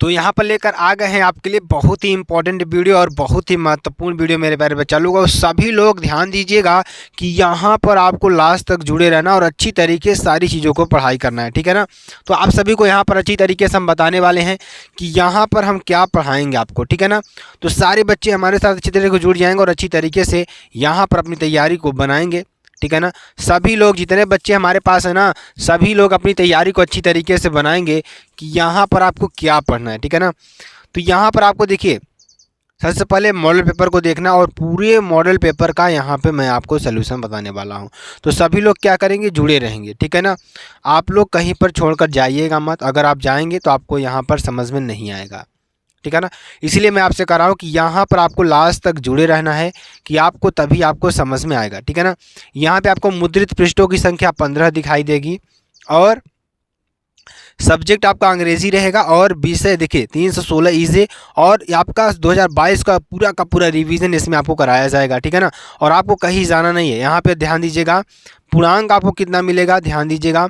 तो यहाँ पर लेकर आ गए हैं आपके लिए बहुत ही इंपॉर्टेंट वीडियो और बहुत ही महत्वपूर्ण वीडियो मेरे प्यारे बच्चा लोग। और सभी लोग ध्यान दीजिएगा कि यहाँ पर आपको लास्ट तक जुड़े रहना और अच्छी तरीके से सारी चीज़ों को पढ़ाई करना है, ठीक है ना। तो आप सभी को यहाँ पर अच्छी तरीके से हम बताने वाले हैं कि यहाँ पर हम क्या पढ़ाएंगे आपको, ठीक है ना। तो सारे बच्चे हमारे साथ अच्छी तरीके से जुड़ जाएंगे और अच्छी तरीके से यहाँ पर अपनी तैयारी को बनाएंगे, ठीक है ना। सभी लोग जितने बच्चे हमारे पास है ना, सभी लोग अपनी तैयारी को अच्छी तरीके से बनाएंगे कि यहाँ पर आपको क्या पढ़ना है, ठीक है ना। तो यहाँ पर आपको देखिए, सबसे पहले मॉडल पेपर को देखना और पूरे मॉडल पेपर का यहाँ पे मैं आपको सलूशन बताने वाला हूँ। तो सभी लोग क्या करेंगे, जुड़े रहेंगे, ठीक है ना। आप लोग कहीं पर छोड़कर जाइएगा मत, अगर आप जाएंगे तो आपको यहाँ पर समझ में नहीं आएगा, ठीक है ना। इसलिए मैं आपसे कह रहा हूँ कि यहाँ पर आपको लास्ट तक जुड़े रहना है कि आपको तभी आपको समझ में आएगा, ठीक है ना। यहाँ पे आपको मुद्रित पृष्ठों की संख्या 15 दिखाई देगी और सब्जेक्ट आपका अंग्रेजी रहेगा और विषय देखिए 316 ईजे और आपका 2022 का पूरा रिवीजन इसमें आपको कराया जाएगा, ठीक है ना। और आपको कहीं जाना नहीं है। यहाँ पे ध्यान दीजिएगा, पूर्णांक आपको कितना मिलेगा, ध्यान दीजिएगा।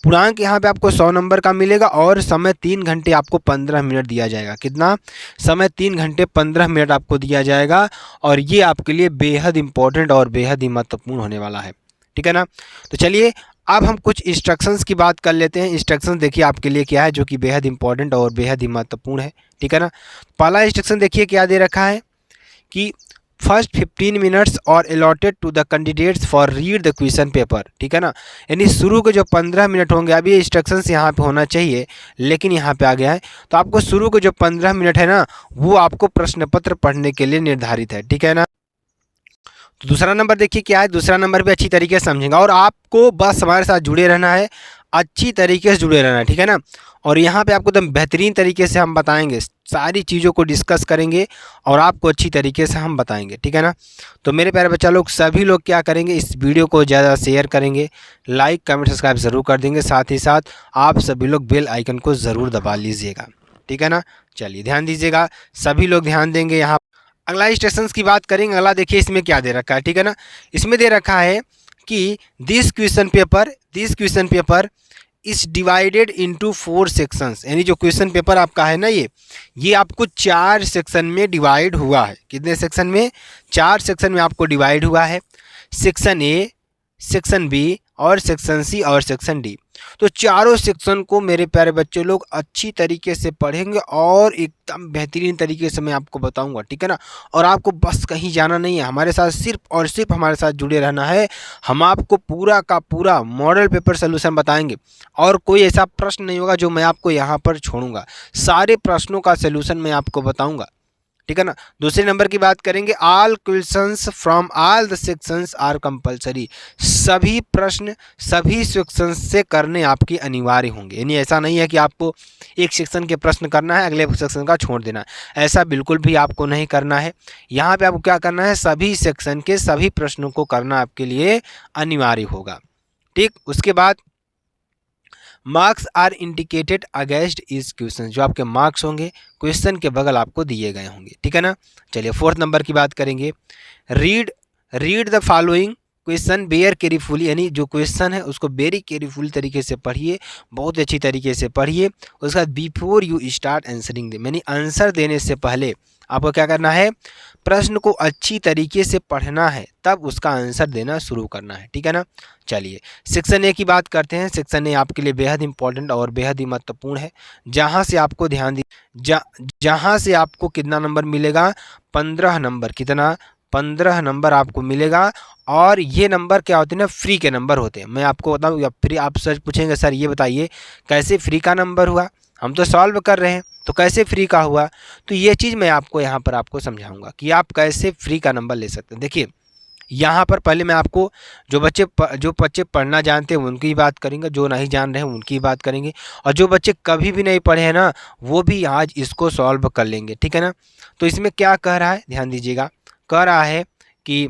पूर्णांक यहाँ पे आपको 100 नंबर का मिलेगा और समय 3 घंटे आपको 15 मिनट दिया जाएगा। कितना समय, 3 घंटे 15 मिनट आपको दिया जाएगा और ये आपके लिए बेहद इंपॉर्टेंट और बेहद ही महत्वपूर्ण होने वाला है, ठीक है ना। तो चलिए अब हम कुछ इंस्ट्रक्शंस की बात कर लेते हैं। इंस्ट्रक्शंस देखिए आपके लिए क्या है, जो कि बेहद इंपॉर्टेंट और बेहद ही महत्वपूर्ण है, ठीक है ना। पहला इंस्ट्रक्शन देखिए क्या दे रखा है कि फर्स्ट 15 मिनट्स और allotted to the candidates for read the question paper, ठीक है ना। यानी शुरू के जो 15 मिनट होंगे, अभी ये इंस्ट्रक्शंस यहाँ पे होना चाहिए लेकिन यहाँ पे आ गया है, तो आपको शुरू के जो 15 मिनट है ना, वो आपको प्रश्न पत्र पढ़ने के लिए निर्धारित है, ठीक है ना। तो दूसरा नंबर देखिए क्या है, दूसरा नंबर भी अच्छी तरीके से समझेंगे और आपको बस हमारे साथ जुड़े रहना है, अच्छी तरीके से जुड़े रहना है, ठीक है ना। और यहाँ पे आपको एकदम बेहतरीन तरीके से हम बताएंगे, सारी चीज़ों को डिस्कस करेंगे और आपको अच्छी तरीके से हम बताएंगे, ठीक है ना। तो मेरे प्यारे बच्चा लोग, सभी लोग क्या करेंगे, इस वीडियो को ज़्यादा शेयर करेंगे, लाइक कमेंट सब्सक्राइब ज़रूर कर देंगे, साथ ही साथ आप सभी लोग बेल आइकन को ज़रूर दबा लीजिएगा, ठीक है ना। चलिए ध्यान दीजिएगा, सभी लोग ध्यान देंगे। यहाँ अगला इंस्ट्रक्शंस की बात करेंगे। अगला देखिए इसमें क्या दे रखा है, ठीक है ना। इसमें दे रखा है कि this question paper is divided into 4 sections. यानी जो क्वेश्चन पेपर आपका है ना, ये आपको 4 सेक्शन में डिवाइड हुआ है। कितने सेक्शन में, 4 सेक्शन में आपको डिवाइड हुआ है। सेक्शन ए, सेक्शन बी और सेक्शन सी और सेक्शन डी। तो चारों सेक्शन को मेरे प्यारे बच्चे लोग अच्छी तरीके से पढ़ेंगे और एकदम बेहतरीन तरीके से मैं आपको बताऊंगा, ठीक है ना। और आपको बस कहीं जाना नहीं है, हमारे साथ सिर्फ और सिर्फ हमारे साथ जुड़े रहना है। हम आपको पूरा का पूरा मॉडल पेपर सोल्यूशन बताएंगे और कोई ऐसा प्रश्न नहीं होगा जो मैं आपको यहाँ पर छोड़ूंगा। सारे प्रश्नों का सोल्यूशन मैं आपको बताऊँगा, ठीक है ना। दूसरे नंबर की बात करेंगे, all questions from all the sections are compulsory. सभी प्रश्न सभी सेक्शंस से करने आपके अनिवार्य होंगे। यानी ऐसा नहीं है कि आपको एक सेक्शन के प्रश्न करना है, अगले सेक्शन का छोड़ देना है, ऐसा बिल्कुल भी आपको नहीं करना है। यहाँ पे आपको क्या करना है, सभी सेक्शन के सभी प्रश्नों को करना आपके लिए अनिवार्य होगा, ठीक। उसके बाद मार्क्स आर इंडिकेटेड अगेंस्ट इस क्वेश्चन। जो आपके मार्क्स होंगे क्वेश्चन के बगल आपको दिए गए होंगे, ठीक है ना। चलिए फोर्थ नंबर की बात करेंगे, read the following question where carefully. यानी जो क्वेश्चन है उसको वेरी केयरफुल तरीके से पढ़िए, बहुत अच्छी तरीके से पढ़िए। उसके बाद before you start answering them, यानी आंसर देने से पहले आपको क्या करना है, प्रश्न को अच्छी तरीके से पढ़ना है, तब उसका आंसर देना शुरू करना है, ठीक है ना। चलिए सेक्शन ए की बात करते हैं। सेक्शन ए आपके लिए बेहद इंपॉर्टेंट और बेहद ही महत्वपूर्ण है, जहां से आपको ध्यान जहां से आपको कितना नंबर मिलेगा, 15 नंबर। कितना, 15 नंबर आपको मिलेगा। और ये नंबर क्या होते हैं ना, फ्री के नंबर होते हैं। मैं आपको बताऊँ, फ्री आप सर पूछेंगे सर ये बताइए कैसे फ्री का नंबर हुआ, हम तो सॉल्व कर रहे हैं तो कैसे फ्री का हुआ। तो ये चीज़ मैं आपको यहाँ पर आपको समझाऊंगा कि आप कैसे फ्री का नंबर ले सकते हैं। देखिए यहाँ पर पहले मैं आपको जो बच्चे पढ़ना जानते हैं उनकी बात करेंगे, जो नहीं जान रहे हैं उनकी बात करेंगे, और जो बच्चे कभी भी नहीं पढ़े हैं ना, वो भी आज इसको सॉल्व कर लेंगे, ठीक है ना। तो इसमें क्या कह रहा है, ध्यान दीजिएगा, कह रहा है कि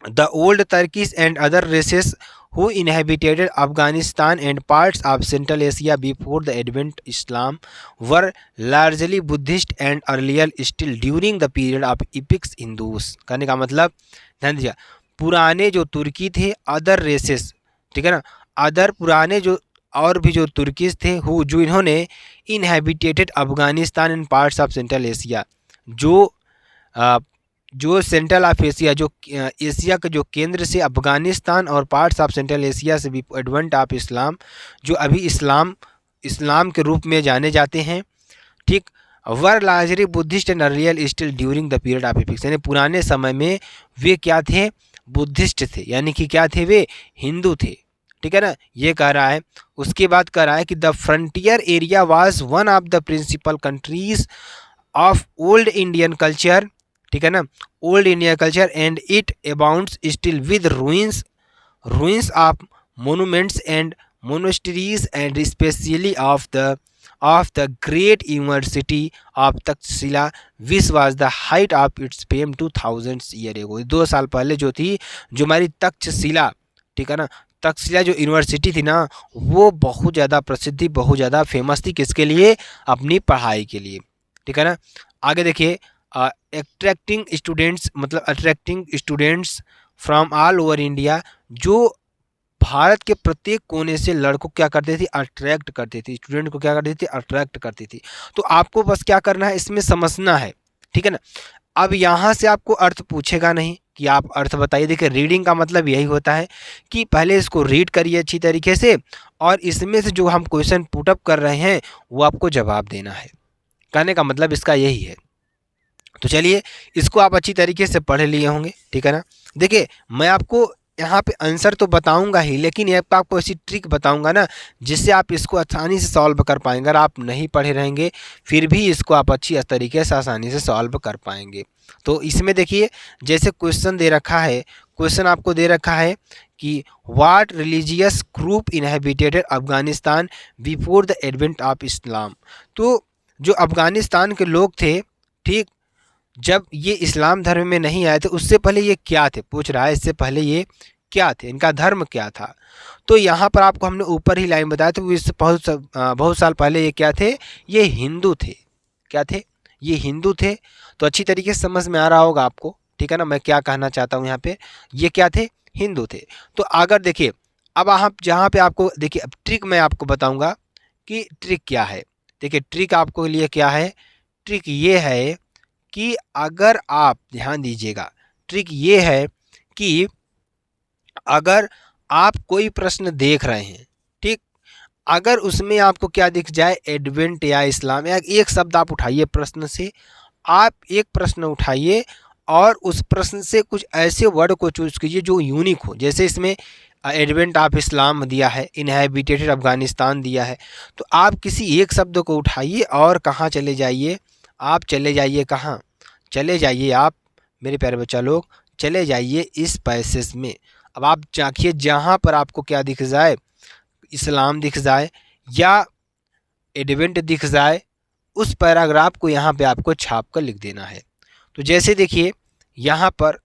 the old Turkish and other races who inhabited Afghanistan and parts of Central Asia before the advent Islam were largely Buddhist and earlier still during the period of epic Hindus। कहने का मतलब ध्यान दीजिए, पुराने जो तुर्की थे, अदर रेसेस, ठीक है ना, अदर पुराने जो और भी जो तुर्किस थे जो इन्होंने inhabited Afghanistan and parts of central Asia, जो सेंट्रल ऑफ एशिया, जो एशिया का जो केंद्र से अफगानिस्तान और पार्ट्स ऑफ सेंट्रल एशिया से भी एडवेंट ऑफ इस्लाम, जो अभी इस्लाम के रूप में जाने जाते हैं, ठीक, were largely Buddhist and real still during the period of epics, यानी पुराने समय में वे क्या थे, बुद्धिस्ट थे, यानी कि क्या थे, वे हिंदू थे, ठीक है ना, ये कह रहा है। उसके बाद कह रहा है कि the frontier area was one of the principal countries of old Indian culture, ठीक है ना, old Indian culture and it abounds still with ruins of monuments and monasteries and specially of the great university of Taxila which was the height of its fame 2000 year ago, 2 साल पहले जो थी, जो हमारी तक्षशिला, ठीक है ना, तक्षशिला जो यूनिवर्सिटी थी ना, वो बहुत ज़्यादा प्रसिद्धि, बहुत ज़्यादा फेमस थी, किसके लिए, अपनी पढ़ाई के लिए, ठीक है ना। आगे देखिए, attracting students from all over India, जो भारत के प्रत्येक कोने से लड़कों क्या करते थे, अट्रैक्ट करते थे, स्टूडेंट को क्या करते थे, अट्रैक्ट करती थी। तो आपको बस क्या करना है, इसमें समझना है, ठीक है ना। अब यहाँ से आपको अर्थ पूछेगा नहीं कि आप अर्थ बताइए। देखिए, रीडिंग का मतलब यही होता है कि पहले इसको रीड करिए अच्छी तरीके से, और इसमें से जो हम क्वेश्चन पुटअप कर रहे हैं वो आपको जवाब देना है। कहने का मतलब इसका यही है। तो चलिए, इसको आप अच्छी तरीके से पढ़ लिए होंगे, ठीक है ना। देखिए, मैं आपको यहाँ पे आंसर तो बताऊंगा ही, लेकिन ये आपको ऐसी ट्रिक बताऊंगा ना जिससे आप इसको आसानी से सॉल्व कर पाएंगे। अगर आप नहीं पढ़े रहेंगे फिर भी इसको आप अच्छी तरीके से आसानी से सॉल्व कर पाएंगे। तो इसमें देखिए, जैसे क्वेश्चन दे रखा है, क्वेश्चन आपको दे रखा है कि what religious group inhabited Afghanistan before the advent of Islam. तो जो अफगानिस्तान के लोग थे, ठीक, जब ये इस्लाम धर्म में नहीं आए थे उससे पहले ये क्या थे, पूछ रहा है, इससे पहले ये क्या थे, इनका धर्म क्या था। तो यहाँ पर आपको हमने ऊपर ही लाइन बताया था, इससे बहुत साल पहले ये क्या थे, ये हिंदू थे। क्या थे, ये हिंदू थे। तो अच्छी तरीके से समझ में आ रहा होगा आपको, ठीक है ना, मैं क्या कहना चाहता हूँ यहाँ पे, ये क्या थे, हिंदू थे। तो अगर देखिए, अब आप जहाँ पे आपको देखिए, अब ट्रिक मैं आपको बताऊँगा कि ट्रिक क्या है। देखिए, ट्रिक आपको लिए क्या है, ट्रिक ये है कि अगर आप ध्यान दीजिएगा, ट्रिक ये है कि अगर आप कोई प्रश्न देख रहे हैं, ठीक, अगर उसमें आपको क्या दिख जाए, एडवेंट या इस्लाम, या एक शब्द आप उठाइए प्रश्न से, आप एक प्रश्न उठाइए और उस प्रश्न से कुछ ऐसे वर्ड को चूज कीजिए जो यूनिक हो। जैसे इसमें एडवेंट ऑफ इस्लाम दिया है, इनहेबिटेटेड अफगानिस्तान दिया है, तो आप किसी एक शब्द को उठाइए और कहाँ चले जाइए, आप चले जाइए, कहाँ चले जाइए, आप मेरे प्यारे बच्चा लोग चले जाइए इस पैसेज में। अब आप चाखिए जहाँ पर आपको क्या दिख जाए, इस्लाम दिख जाए या एडवेंट दिख जाए, उस पैराग्राफ को यहाँ पे आपको छाप कर लिख देना है। तो जैसे देखिए, यहाँ पर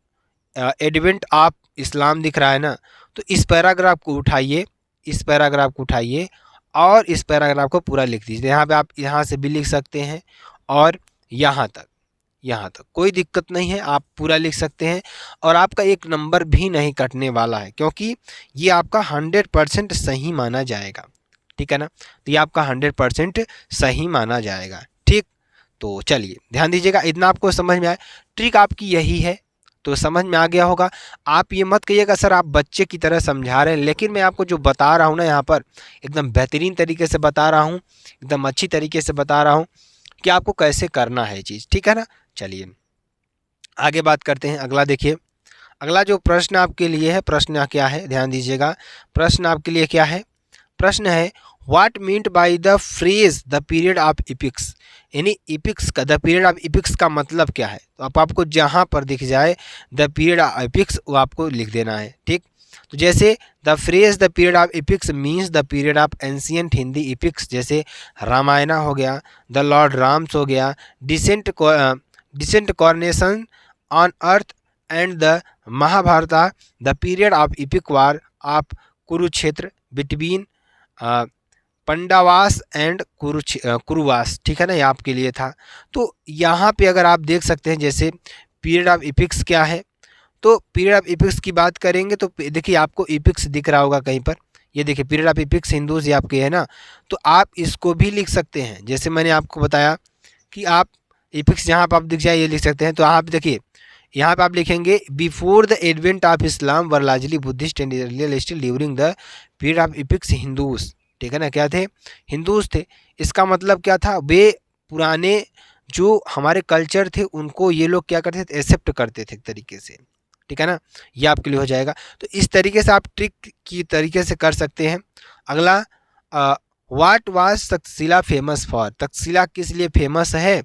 एडवेंट ऑफ इस्लाम दिख रहा है ना, तो इस पैराग्राफ को उठाइए, इस पैराग्राफ को उठाइए और इस पैराग्राफ को पूरा लिख दीजिए। यहाँ पे आप यहाँ से भी लिख सकते हैं और यहाँ तक कोई दिक्कत नहीं है, आप पूरा लिख सकते हैं और आपका एक नंबर भी नहीं कटने वाला है, क्योंकि ये आपका 100% सही माना जाएगा, ठीक है ना। तो ये आपका 100% सही माना जाएगा, ठीक। तो चलिए ध्यान दीजिएगा, इतना आपको समझ में आया, ट्रिक आपकी यही है, तो समझ में आ गया होगा। आप ये मत कहिएगा सर आप बच्चे की तरह समझा रहे हैं, लेकिन मैं आपको जो बता रहा हूँ ना यहाँ पर एकदम बेहतरीन तरीके से बता रहा हूँ, एकदम अच्छी तरीके से बता रहा हूँ कि आपको कैसे करना है चीज़, ठीक है ना। चलिए आगे बात करते हैं। अगला देखिए, अगला जो प्रश्न आपके लिए है, प्रश्न क्या है, ध्यान दीजिएगा, प्रश्न आपके लिए क्या है, प्रश्न है what meant by the phrase the period of इपिक्स, यानी इपिक्स का, द पीरियड ऑफ इपिक्स का मतलब क्या है। तो आपको जहाँ पर दिख जाए द पीरियड ऑफ इपिक्स वो आपको लिख देना है, ठीक। तो जैसे the phrase the period of epics means the period of ancient Hindi epics, जैसे रामायण हो गया, द लॉर्ड राम्स हो गया, descent coronation on earth and the Mahabharata, the period of epic war of Kurukshetra between Pandavas and Kauravas, ठीक है ना, ये आपके लिए था। तो यहाँ पे अगर आप देख सकते हैं, जैसे पीरियड ऑफ इपिक्स क्या है, तो पीरियड ऑफ इपिक्स की बात करेंगे तो देखिए आपको इपिक्स दिख रहा होगा कहीं पर, ये देखिए पीरियड ऑफ इपिक्स हिंदूज ये आपके है ना, तो आप इसको भी लिख सकते हैं। जैसे मैंने आपको बताया कि आप इपिक्स यहाँ पर आप दिख जाए ये लिख सकते हैं, तो आप देखिए यहाँ पे आप लिखेंगे before the advent of Islam were largely Buddhist and earlier still during the period of इपिक्स Hindus, ठीक है ना, क्या थे, हिंदूज थे। इसका मतलब क्या था, वे पुराने जो हमारे कल्चर थे उनको ये लोग क्या करते थे, एक्सेप्ट करते थे एक तरीके से, ठीक है ना, ये आपके लिए हो जाएगा। तो इस तरीके से आप ट्रिक की तरीके से कर सकते हैं। अगला what was Takshashila famous for, Takshashila किस लिए फेमस है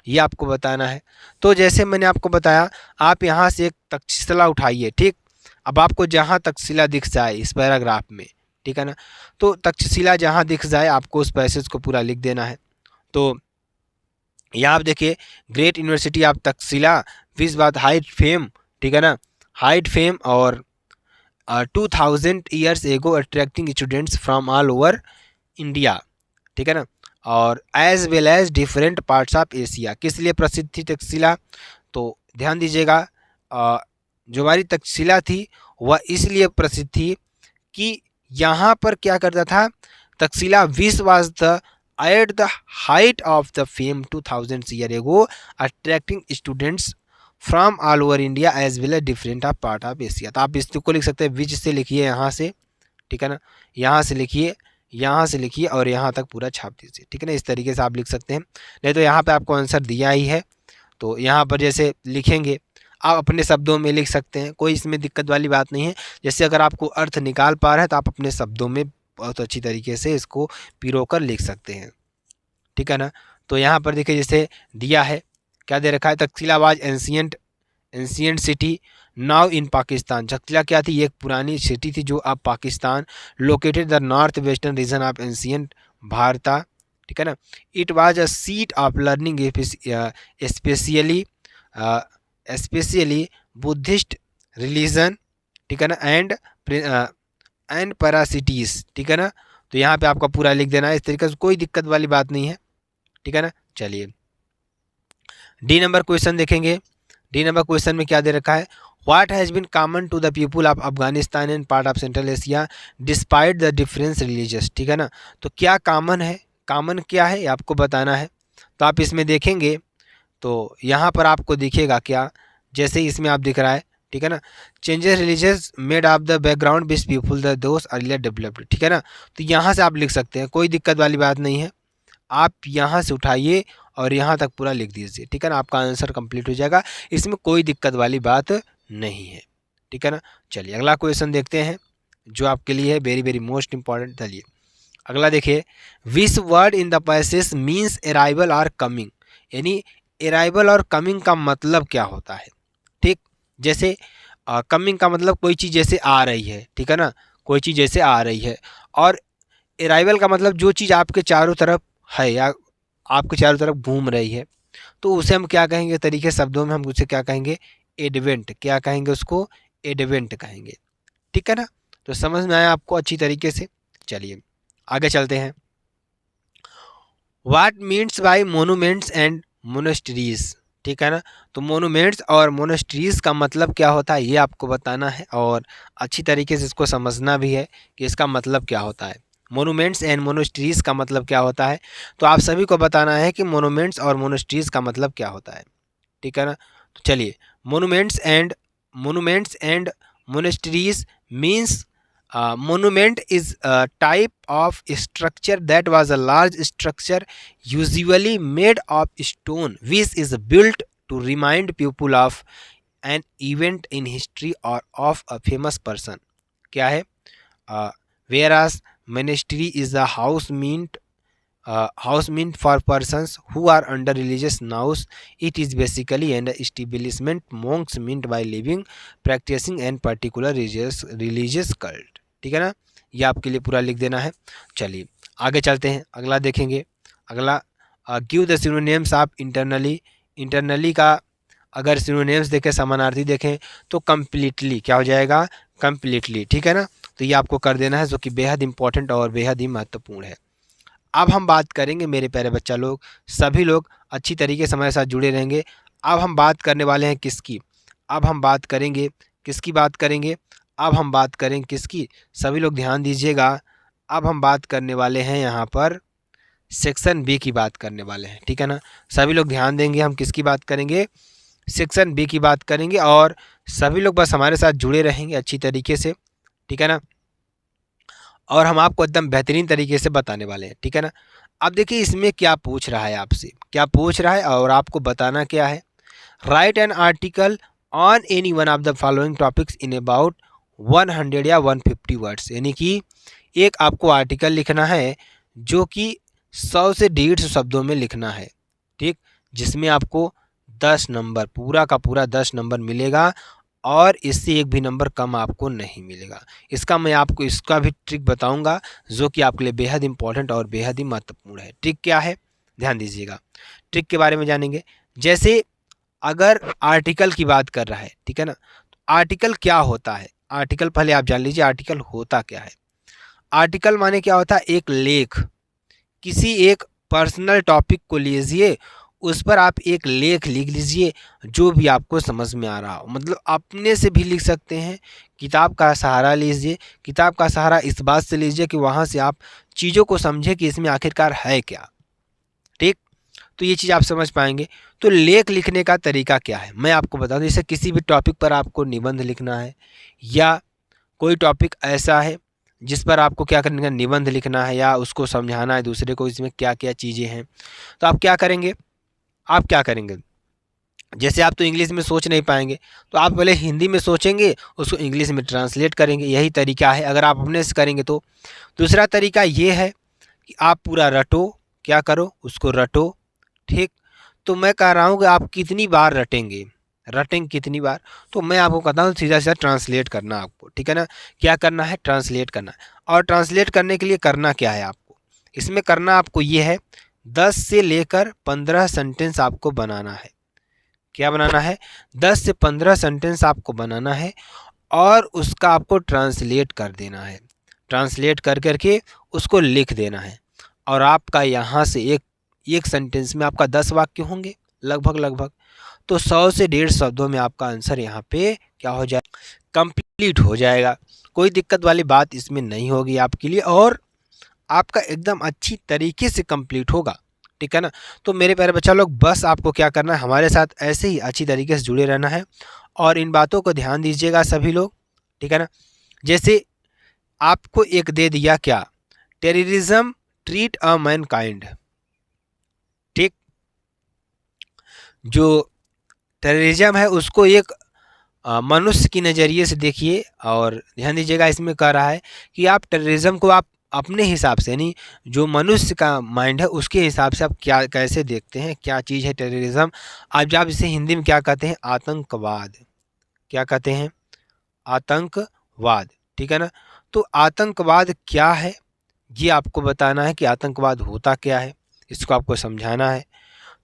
ये आपको बताना है। तो जैसे मैंने आपको बताया, आप यहाँ से एक तक्षशिला उठाइए, ठीक, अब आपको जहाँ तक्षशिला दिख जाए इस पैराग्राफ में, ठीक है ना, तो तक्षशिला जहाँ दिख जाए आपको उस पैसेज को पूरा लिख देना है। तो यहाँ आप देखिए ग्रेट यूनिवर्सिटी ऑफ तक्षशिला विच बात हाइट फेम, ठीक है ना, हाइट फेम और 2000 years ago attracting students from all over India, ठीक है ना, और as well as different parts of Asia. किस लिए प्रसिद्ध थी तक्षशिला, तो ध्यान दीजिएगा जो हमारी तक्षशिला थी वह इसलिए प्रसिद्ध थी कि यहाँ पर क्या करता था, Taxila which was the at the height of the fame 2000 year ago attracting students from all over India as well as different of part of Asia. तो आप इसको लिख सकते हैं विच से लिखिए यहाँ से, ठीक है ना, यहाँ से लिखिए, यहाँ से लिखिए और यहाँ तक पूरा छाप दीजिए, ठीक है ना, इस तरीके से आप लिख सकते हैं। नहीं तो यहाँ पे आपको आंसर दिया ही है, तो यहाँ पर जैसे लिखेंगे आप अपने शब्दों में लिख सकते हैं, कोई इसमें दिक्कत वाली बात नहीं है। जैसे अगर आपको अर्थ निकाल पा रहा है तो आप अपने शब्दों में बहुत अच्छी तरीके से इसको पिरोकर लिख सकते हैं, ठीक है ना। तो यहाँ पर देखिए जैसे दिया है, क्या दे रखा है, Takshashila was ancient city now in Pakistan. Takshashila क्या थी, एक पुरानी सिटी थी जो अब Pakistan, located the north western region of ancient भारता, ठीक है ना। It was a seat of learning specially Buddhist religion, ठीक है ना, एंड पैरासिटीज, ठीक है ना। तो यहाँ पे आपका पूरा लिख देना है इस तरीके से, कोई दिक्कत वाली बात नहीं है, ठीक है ना। चलिए डी नंबर क्वेश्चन देखेंगे। डी नंबर क्वेश्चन में क्या दे रखा है, what has been common to the people of Afghanistan and part of central Asia despite the difference religious, ठीक है ना। तो क्या कॉमन है, कॉमन क्या है आपको बताना है। तो आप इसमें देखेंगे तो यहाँ पर आपको दिखेगा क्या, जैसे इसमें आप दिख रहा है, ठीक है ना, changes religious made of the background these people the those earlier developed, ठीक है ना। तो यहाँ से आप लिख सकते हैं, कोई दिक्कत वाली बात नहीं है, आप यहाँ से उठाइए और यहाँ तक पूरा लिख दीजिए, ठीक है ना, आपका आंसर कंप्लीट हो जाएगा, इसमें कोई दिक्कत वाली बात नहीं है, ठीक है ना। चलिए अगला क्वेश्चन देखते हैं जो आपके लिए है वेरी वेरी मोस्ट इंपॉर्टेंट। चलिए अगला देखिए, which word in the passage means arrival और कमिंग, यानी अराइवल और कमिंग का मतलब क्या होता है, ठीक। जैसे कमिंग का मतलब कोई चीज़ जैसे आ रही है, ठीक है ना, कोई चीज़ जैसे आ रही है, और अराइवल का मतलब जो चीज़ आपके चारों तरफ है या आपके चारों तरफ घूम रही है, तो उसे हम क्या कहेंगे, तरीके शब्दों में हम उसे क्या कहेंगे, एडवेंट, क्या कहेंगे उसको, एडवेंट कहेंगे, ठीक है ना। तो समझ में आया आपको अच्छी तरीके से। चलिए आगे चलते हैं। What means by monuments and monasteries, ठीक है ना। तो मोनूमेंट्स और मोनेस्ट्रीज का मतलब क्या होता है ये आपको बताना है और अच्छी तरीके से इसको समझना भी है कि इसका मतलब क्या होता है। मोनूमेंट्स एंड मोनेस्ट्रीज का मतलब क्या होता है, तो आप सभी को बताना है कि मोनूमेंट्स और मोनेस्ट्रीज का मतलब क्या होता है, ठीक है ना। तो चलिए monuments and monasteries means monument is a type of structure that was a large structure usually made of stone which is built to remind people of an event in history or of a famous person। क्या है, whereas monastery is a house meant for persons who are under religious vows, it is basically an establishment monks meant by living practicing and particular religious cult, ठीक है ना। ये आपके लिए पूरा लिख देना है। चलिए आगे चलते हैं, अगला देखेंगे। अगला give the synonyms of internally का अगर सिनोनिम्स देखें, समानार्थी देखें तो कम्प्लीटली क्या हो जाएगा, कम्प्लीटली, ठीक है ना। तो ये आपको कर देना है जो कि बेहद इंपॉर्टेंट और बेहद ही महत्वपूर्ण है। अब हम बात करेंगे मेरे प्यारे बच्चा लोग, सभी लोग अच्छी तरीके से हमारे साथ जुड़े रहेंगे। अब हम बात करने वाले हैं किसकी, अब हम बात करेंगे किसकी बात करेंगे, अब हम बात करें किसकी, सभी लोग ध्यान दीजिएगा। अब हम बात करने वाले हैं यहाँ पर सेक्शन बी की बात करने वाले हैं, ठीक है ना। सभी लोग ध्यान देंगे, हम किसकी बात करेंगे, सेक्शन बी की बात करेंगे। और सभी लोग बस हमारे साथ जुड़े रहेंगे अच्छी तरीके से, ठीक है ना। और हम आपको एकदम बेहतरीन तरीके से बताने वाले हैं, ठीक है ना। अब देखिए इसमें क्या पूछ रहा है, आपसे क्या पूछ रहा है और आपको बताना क्या है। Right an article on any one of the following topics in about 100 या 150 वर्ड्स, यानी कि एक आपको आर्टिकल लिखना है जो कि 100 से 150 शब्दों में लिखना है, ठीक, जिसमें आपको 10 नंबर, पूरा का पूरा 10 नंबर मिलेगा और इससे एक भी नंबर कम आपको नहीं मिलेगा। इसका मैं आपको इसका भी ट्रिक बताऊंगा जो कि आपके लिए बेहद इंपॉर्टेंट और बेहद ही महत्वपूर्ण है। ट्रिक क्या है, ध्यान दीजिएगा, ट्रिक के बारे में जानेंगे। जैसे अगर आर्टिकल की बात कर रहा है, ठीक है ना, तो आर्टिकल क्या होता है, आर्टिकल पहले आप जान लीजिए आर्टिकल होता क्या है। आर्टिकल माने क्या होता है, एक लेख, किसी एक पर्सनल टॉपिक को लीजिए, उस पर आप एक लेख लिख लीजिए जो भी आपको समझ में आ रहा हो, मतलब अपने से भी लिख सकते हैं, किताब का सहारा लीजिए। किताब का सहारा इस बात से लीजिए कि वहाँ से आप चीज़ों को समझें कि इसमें आखिरकार है क्या, ठीक, तो ये चीज़ आप समझ पाएंगे। तो लेख लिखने का तरीका क्या है मैं आपको बता दूं। जैसे किसी भी टॉपिक पर आपको निबंध लिखना है या कोई टॉपिक ऐसा है जिस पर आपको क्या करना है, निबंध लिखना है या उसको समझाना है दूसरे को, इसमें क्या क्या चीज़ें हैं, तो आप क्या करेंगे, आप क्या करेंगे, जैसे आप तो इंग्लिश में सोच नहीं पाएंगे तो आप पहले हिंदी में सोचेंगे, उसको इंग्लिश में ट्रांसलेट करेंगे, यही तरीका है अगर आप अपने से करेंगे तो। दूसरा तरीका ये है कि आप पूरा रटो, क्या करो, उसको रटो, ठीक। तो मैं कह रहा हूँ कि आप कितनी बार रटेंगे, रटेंगे कितनी बार, तो मैं आपको कहता हूँ सीधा सीधा ट्रांसलेट करना आपको, ठीक है ना। क्या करना है, ट्रांसलेट करना है। और ट्रांसलेट करने के लिए करना क्या है आपको, इसमें करना आपको ये है 10 से लेकर 15 सेंटेंस आपको बनाना है। क्या बनाना है, 10 से 15 सेंटेंस आपको बनाना है और उसका आपको ट्रांसलेट कर देना है। ट्रांसलेट कर करके उसको लिख देना है और आपका यहाँ से एक सेंटेंस में आपका 10 वाक्य होंगे लगभग, तो 100 से 150 शब्दों में आपका आंसर यहाँ पे क्या हो जाए, कंप्लीट हो जाएगा। कोई दिक्कत वाली बात इसमें नहीं होगी आपके लिए और आपका एकदम अच्छी तरीके से कंप्लीट होगा, ठीक है ना। तो मेरे प्यारे बच्चा लोग, बस आपको क्या करना है, हमारे साथ ऐसे ही अच्छी तरीके से जुड़े रहना है और इन बातों को ध्यान दीजिएगा सभी लोग, ठीक है ना। जैसे आपको एक दे दिया क्या, टेररिज्म ट्रीट अ मैनकाइंड, ठीक, जो टेररिज्म है उसको एक मनुष्य की नज़रिए से देखिए। और ध्यान दीजिएगा इसमें कह रहा है कि आप टेररिज्म को आप अपने हिसाब से, यानी जो मनुष्य का माइंड है उसके हिसाब से आप क्या कैसे देखते हैं, क्या चीज़ है टेररिज्म। आप इसे हिंदी में क्या कहते हैं, आतंकवाद, क्या कहते हैं, आतंकवाद, ठीक है ना। तो आतंकवाद क्या है ये आपको बताना है कि आतंकवाद होता क्या है, इसको आपको समझाना है।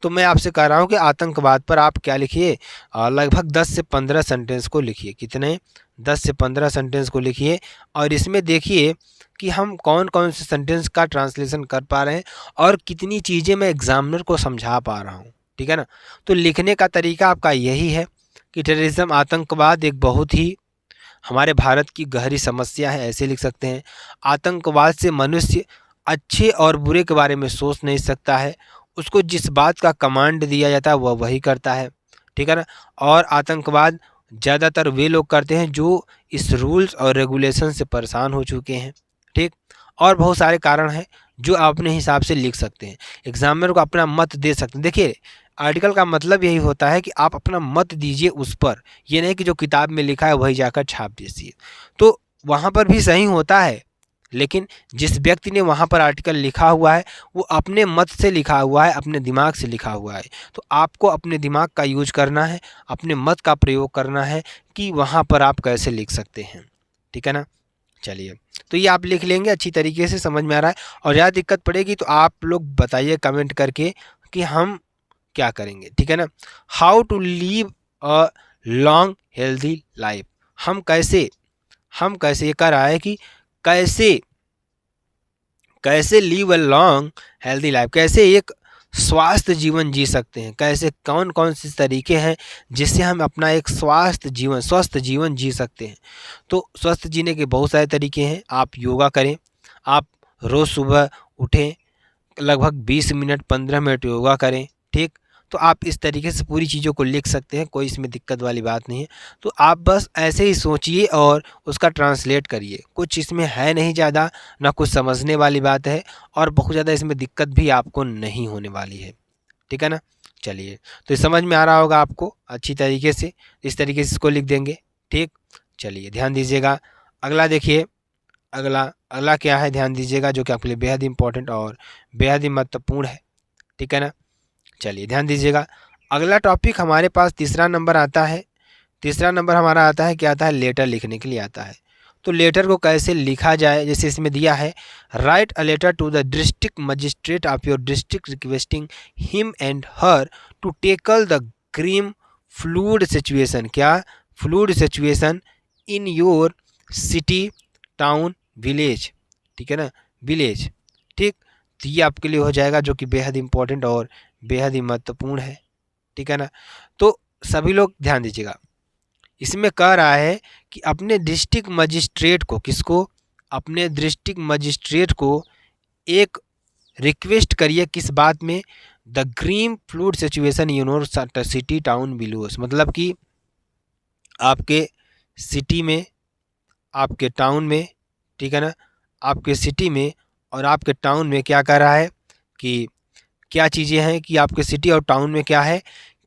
तो मैं आपसे कह रहा हूँ कि आतंकवाद पर आप क्या लिखिए, लगभग 10 से 15 सेंटेंस को लिखिए। कितने, 10 से 15 सेंटेंस को लिखिए और इसमें देखिए कि हम कौन कौन से सेंटेंस का ट्रांसलेशन कर पा रहे हैं और कितनी चीज़ें मैं एग्जामिनर को समझा पा रहा हूँ, ठीक है ना। तो लिखने का तरीका आपका यही है कि टेररिज्म, आतंकवाद एक बहुत ही हमारे भारत की गहरी समस्या है, ऐसे लिख सकते हैं। आतंकवाद से मनुष्य अच्छे और बुरे के बारे में सोच नहीं सकता है, उसको जिस बात का कमांड दिया जाता है वह वही करता है, ठीक है ना। और आतंकवाद ज़्यादातर वे लोग करते हैं जो इस रूल्स और रेगुलेशन से परेशान हो चुके हैं, ठीक। और बहुत सारे कारण हैं जो आप अपने हिसाब से लिख सकते हैं, एग्जामिनर को अपना मत दे सकते हैं। देखिए आर्टिकल का मतलब यही होता है कि आप अपना मत दीजिए उस पर, ये नहीं कि जो किताब में लिखा है वही जाकर छाप दीजिए। तो वहाँ पर भी सही होता है, लेकिन जिस व्यक्ति ने वहाँ पर आर्टिकल लिखा हुआ है वो अपने मत से लिखा हुआ है, अपने दिमाग से लिखा हुआ है। तो आपको अपने दिमाग का यूज करना है, अपने मत का प्रयोग करना है कि वहाँ पर आप कैसे लिख सकते हैं, ठीक है ना। चलिए, तो ये आप लिख लेंगे, अच्छी तरीके से समझ में आ रहा है। और ज़्यादा दिक्कत पड़ेगी तो आप लोग बताइए कमेंट करके कि हम क्या करेंगे, ठीक है ना। How to live a long healthy life, हम कैसे ये कह रहा है कि कैसे live a long healthy life, कैसे एक स्वास्थ्य जीवन जी सकते हैं। कैसे, कौन कौन से तरीके हैं जिससे हम अपना एक स्वस्थ जीवन जी सकते हैं। तो स्वस्थ जीने के बहुत सारे तरीके हैं। आप योगा करें, आप रोज़ सुबह उठें, लगभग 20 मिनट 15 मिनट योगा करें, ठीक। तो आप इस तरीके से पूरी चीज़ों को लिख सकते हैं, कोई इसमें दिक्कत वाली बात नहीं है। तो आप बस ऐसे ही सोचिए और उसका ट्रांसलेट करिए, कुछ इसमें है नहीं ज़्यादा, ना कुछ समझने वाली बात है, और बहुत ज़्यादा इसमें दिक्कत भी आपको नहीं होने वाली है, ठीक है ना। चलिए, तो ये समझ में आ रहा होगा आपको अच्छी तरीके से, इस तरीके से इसको लिख देंगे, ठीक। चलिए ध्यान दीजिएगा, अगला देखिए, अगला अगला क्या है, ध्यान दीजिएगा, जो कि आपके लिए बेहद इंपॉर्टेंट और बेहद ही महत्वपूर्ण है, ठीक है ना। चलिए ध्यान दीजिएगा, अगला टॉपिक हमारे पास तीसरा नंबर आता है। तीसरा नंबर हमारा आता है, क्या आता है, लेटर लिखने के लिए आता है। तो लेटर को कैसे लिखा जाए, जैसे इसमें दिया है, write a letter to the district magistrate of your district requesting him and her to tackle the grim flood situation, क्या, flood situation in your city, town, village, ठीक है ना, विलेज, ठीक। तो ये आपके लिए हो जाएगा, जो कि बेहद इंपॉर्टेंट और बेहद ही महत्वपूर्ण है, ठीक है ना। तो सभी लोग ध्यान दीजिएगा, इसमें कह रहा है कि अपने डिस्ट्रिक्ट मजिस्ट्रेट को, किसको, अपने डिस्ट्रिक्ट मजिस्ट्रेट को एक रिक्वेस्ट करिए, किस बात में, the green fluid situation in your city, town, village, मतलब कि आपके सिटी में, आपके टाउन में, ठीक है ना, आपके सिटी में और आपके टाउन में क्या कर रहा है कि क्या चीज़ें हैं, कि आपके सिटी और टाउन में क्या है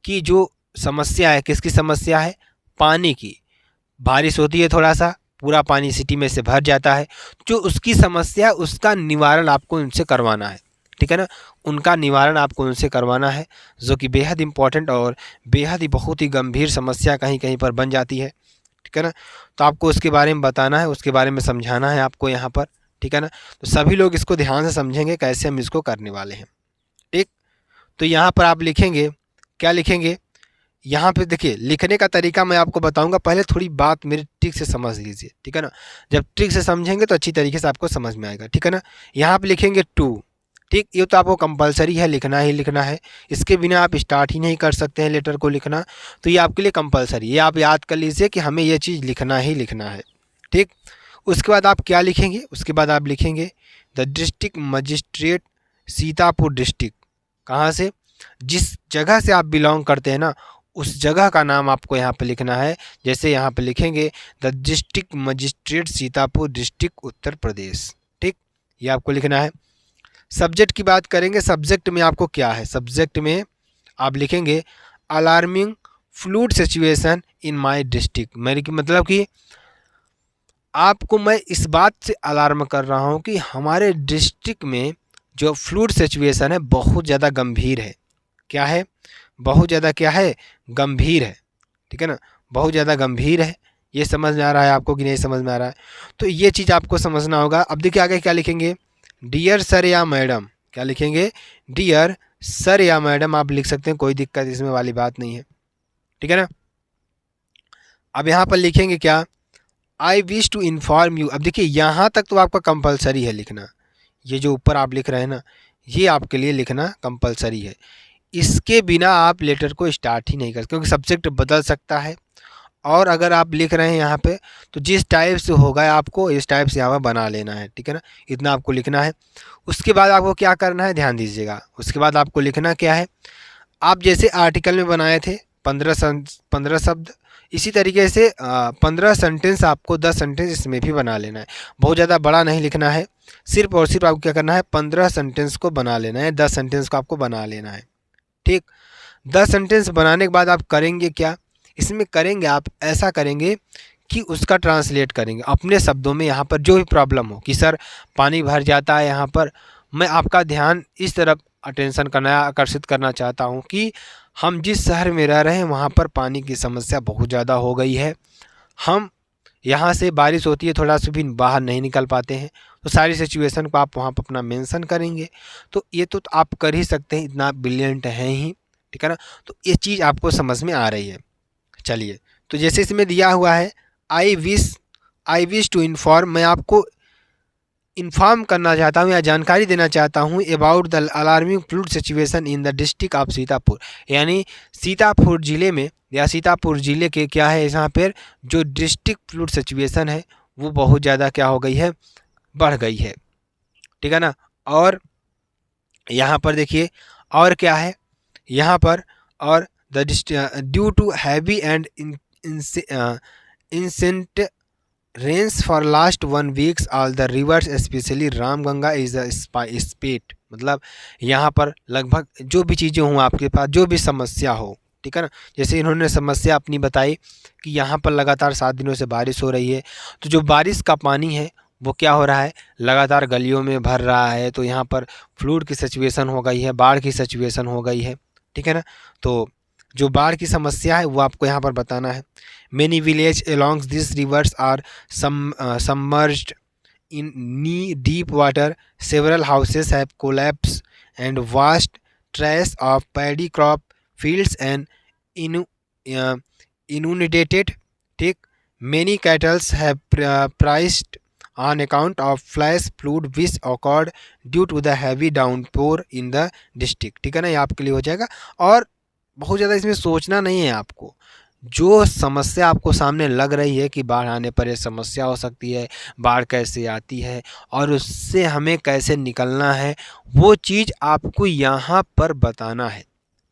कि जो समस्या है, किसकी समस्या है, पानी की। बारिश होती है, थोड़ा सा पूरा पानी सिटी में से भर जाता है, जो उसकी समस्या है उसका निवारण आपको उनसे करवाना है, ठीक है ना, उनका निवारण आपको उनसे करवाना है, जो कि बेहद इंपॉर्टेंट और बेहद ही बहुत ही गंभीर समस्या कहीं कहीं पर बन जाती है, ठीक है ना। तो आपको उसके बारे में बताना है, उसके बारे में समझाना है आपको यहाँ पर, ठीक है ना। तो सभी लोग इसको ध्यान से समझेंगे कैसे हम इसको करने वाले हैं, ठीक। तो यहाँ पर आप लिखेंगे, क्या लिखेंगे, यहाँ पे देखिए, लिखने का तरीका मैं आपको बताऊंगा, पहले थोड़ी बात मेरी ट्रिक से समझ लीजिए, ठीक है ना। जब ट्रिक से समझेंगे तो अच्छी तरीके से आपको समझ में आएगा, ठीक है ना। यहाँ पे लिखेंगे टू, ठीक, ये तो आपको कंपलसरी है, लिखना ही लिखना है, इसके बिना आप स्टार्ट ही नहीं कर सकते हैं लेटर को लिखना, तो ये आपके लिए कंपलसरी, ये आप याद कर लीजिए कि हमें ये चीज़ लिखना ही लिखना है, ठीक। उसके बाद आप क्या लिखेंगे, उसके बाद आप लिखेंगे the district magistrate Sitapur district, कहाँ से, जिस जगह से आप बिलोंग करते हैं ना, उस जगह का नाम आपको यहाँ पे लिखना है। जैसे यहाँ पे लिखेंगे the district magistrate Sitapur district Uttar Pradesh, ठीक, ये आपको लिखना है। सब्जेक्ट की बात करेंगे, सब्जेक्ट में आपको क्या है, सब्जेक्ट में आप लिखेंगे alarming fluid situation in my district, मेरी मतलब कि आपको मैं इस बात से अलार्म कर रहा हूँ कि हमारे डिस्ट्रिक्ट में जो फ्लूड सिचुएशन है बहुत ज़्यादा गंभीर है, क्या है, बहुत ज़्यादा क्या है, गंभीर है, ठीक है ना, बहुत ज़्यादा गंभीर है। ये समझ में आ रहा है आपको कि नहीं समझ में आ रहा है, तो ये चीज़ आपको समझना होगा। अब देखिए आगे क्या लिखेंगे, डियर सर या मैडम, क्या लिखेंगे, डियर सर या मैडम आप लिख सकते हैं, कोई दिक्कत इसमें वाली बात नहीं है, ठीक है ना। अब यहाँ पर लिखेंगे क्या, I wish to inform you. अब देखिए यहाँ तक तो आपका कंपलसरी है लिखना, ये जो ऊपर आप लिख रहे हैं ना, ये आपके लिए लिखना कंपलसरी है, इसके बिना आप लेटर को स्टार्ट ही नहीं कर, क्योंकि सब्जेक्ट बदल सकता है, और अगर आप लिख रहे हैं यहाँ पे तो जिस टाइप से होगा आपको इस टाइप से यहाँ पर बना लेना है, ठीक है ना, इतना आपको लिखना है। उसके बाद आपको क्या करना है, ध्यान दीजिएगा, उसके बाद आपको लिखना क्या है, आप जैसे आर्टिकल में बनाए थे 15 शब्द, इसी तरीके से 15 सेंटेंस आपको 10 सेंटेंस इसमें भी बना लेना है। बहुत ज़्यादा बड़ा नहीं लिखना है, सिर्फ और सिर्फ आपको क्या करना है, 15 सेंटेंस को बना लेना है, 10 सेंटेंस को आपको बना लेना है, ठीक। 10 सेंटेंस बनाने के बाद आप करेंगे क्या, इसमें करेंगे आप ऐसा करेंगे कि उसका ट्रांसलेट करेंगे अपने शब्दों में। यहाँ पर जो भी प्रॉब्लम हो कि सर पानी भर जाता है, यहाँ पर मैं आपका ध्यान इस तरफ अटेंशन करना, आकर्षित करना चाहता हूँ कि हम जिस शहर में रह रहे हैं वहाँ पर पानी की समस्या बहुत ज़्यादा हो गई है, हम यहाँ से बारिश होती है थोड़ा सा भी बाहर नहीं निकल पाते हैं, तो सारी सिचुएशन को आप वहाँ पर अपना मेंशन करेंगे। तो ये तो आप कर ही सकते हैं, इतना ब्रिलियंट है ही, ठीक है ना। तो ये चीज़ आपको समझ में आ रही है। चलिए, तो जैसे इसमें दिया हुआ है आई विश टू इन्फॉर्म, मैं आपको इन्फॉर्म करना चाहता हूँ या जानकारी देना चाहता हूँ about the alarming fluid situation in the district of Sitapur. यानी सीतापुर ज़िले में या सीतापुर ज़िले के क्या है यहाँ पर जो डिस्ट्रिक्ट फ्लूड सिचुएशन है वो बहुत ज़्यादा क्या हो गई है, बढ़ गई है। ठीक है ना। और यहाँ पर देखिए और क्या है यहाँ पर, और the due to heavy and incessant rains for last 1 weeks all the rivers specially Ramganga is a spate. मतलब यहाँ पर लगभग जो भी चीज़ें हों आपके पास, जो भी समस्या हो, ठीक है ना। जैसे इन्होंने समस्या अपनी बताई कि यहाँ पर लगातार 7 दिनों से बारिश हो रही है, तो जो बारिश का पानी है वो क्या हो रहा है, लगातार गलियों में भर रहा है, तो यहाँ पर फ्लूड की सिचुएशन हो गई है, बाढ़ की सिचुएशन हो गई है। ठीक है ना। तो जो बाढ़ की समस्या है वो आपको यहाँ पर बताना है। Many village along this rivers are submerged in knee deep water, several houses have collapsed and vast trash of paddy crop fields and uh, inundated. Take many cattle have priced on account of flash flood which occurred due to the heavy downpour in the district। ठीक है ना, ये आपके लिए हो जाएगा। और बहुत ज़्यादा इसमें सोचना नहीं है आपको, जो समस्या आपको सामने लग रही है कि बाढ़ आने पर ये समस्या हो सकती है, बाढ़ कैसे आती है और उससे हमें कैसे निकलना है, वो चीज़ आपको यहाँ पर बताना है।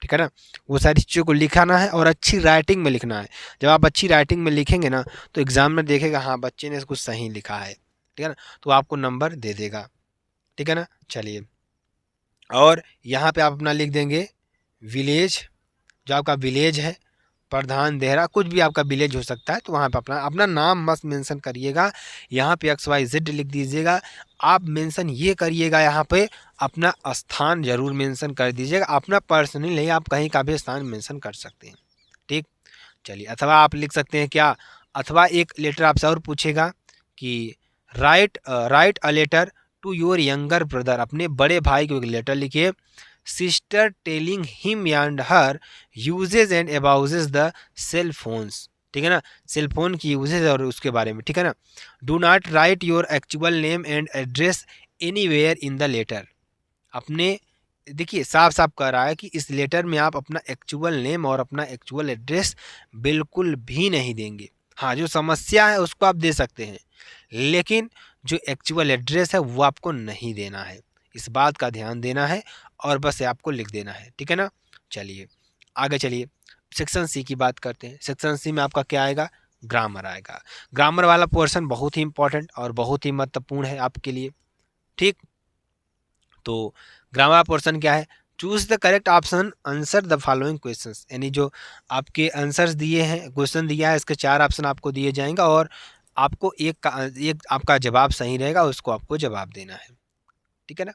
ठीक है ना। वो सारी चीज़ों को लिखाना है और अच्छी राइटिंग में लिखना है। जब आप अच्छी राइटिंग में लिखेंगे ना तो एग्ज़ाम में देखेगा हाँ बच्चे ने कुछ सही लिखा है। ठीक है ना, तो आपको नंबर दे देगा। ठीक है ना। चलिए, और यहाँ पे आप अपना लिख देंगे विलेज, जो आपका विलेज है, प्रधान देहरा, कुछ भी आपका विलेज हो सकता है, तो वहाँ पे अपना नाम मस्त मेंशन करिएगा। यहाँ पे XYZ लिख दीजिएगा। आप मेंशन ये करिएगा, यहाँ पे अपना स्थान जरूर मेंशन कर दीजिएगा। अपना पर्सनली नहीं, आप कहीं का भी स्थान मेंशन कर सकते हैं। ठीक, चलिए। अथवा आप लिख सकते हैं क्या, अथवा एक लेटर आपसे और पूछेगा कि write a letter to your younger brother. अपने बड़े भाई को एक लेटर लिखिए। Sister telling him and her uses and abuses the cell phones. ठीक है ना, सेल फोन की यूजेज और उसके बारे में। ठीक है ना। Do not write your actual name and address anywhere in the letter. अपने देखिए साफ साफ कह रहा है कि इस लेटर में आप अपना एक्चुअल नेम और अपना एक्चुअल एड्रेस बिल्कुल भी नहीं देंगे। हाँ, जो समस्या है उसको आप दे सकते हैं, लेकिन जो एक्चुअल एड्रेस है वो आपको नहीं देना है। इस बात का ध्यान देना है और बस आपको लिख देना है। ठीक है ना। चलिए आगे चलिए, सेक्शन सी की बात करते हैं। सेक्शन सी में आपका क्या आएगा, ग्रामर आएगा। ग्रामर वाला पोर्शन बहुत ही इंपॉर्टेंट और बहुत ही महत्वपूर्ण है आपके लिए। ठीक, तो ग्रामर पोर्शन क्या है, choose the correct option, answer the following questions. यानी जो आपके आंसर्स दिए हैं, क्वेश्चन दिया है, इसके 4 ऑप्शन आपको दिए जाएंगे और आपको एक आपका जवाब सही रहेगा, उसको आपको जवाब देना है। ठीक है ना।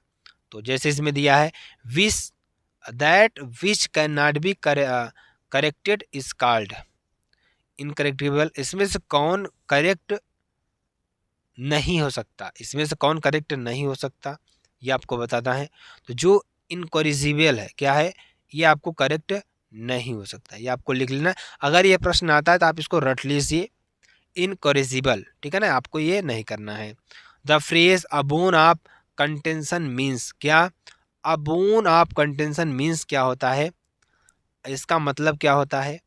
तो जैसे इसमें दिया है which that which can not be corrected is called incorrectable. इसमें से कौन करेक्ट नहीं हो सकता, इसमें से कौन करेक्ट नहीं हो सकता, ये आपको बताता है। तो जो इनकॉरिजिबल है, क्या है, ये आपको करेक्ट नहीं हो सकता, ये आपको लिख लेना। अगर ये प्रश्न आता है तो आप इसको रट लीजिए, इनकॉरिजिबल। ठीक है ना, आपको ये नहीं करना है। The phrase a bone of contention means, क्या अबोन ऑफ कंटेंशन मीन्स क्या होता है, इसका मतलब क्या होता है,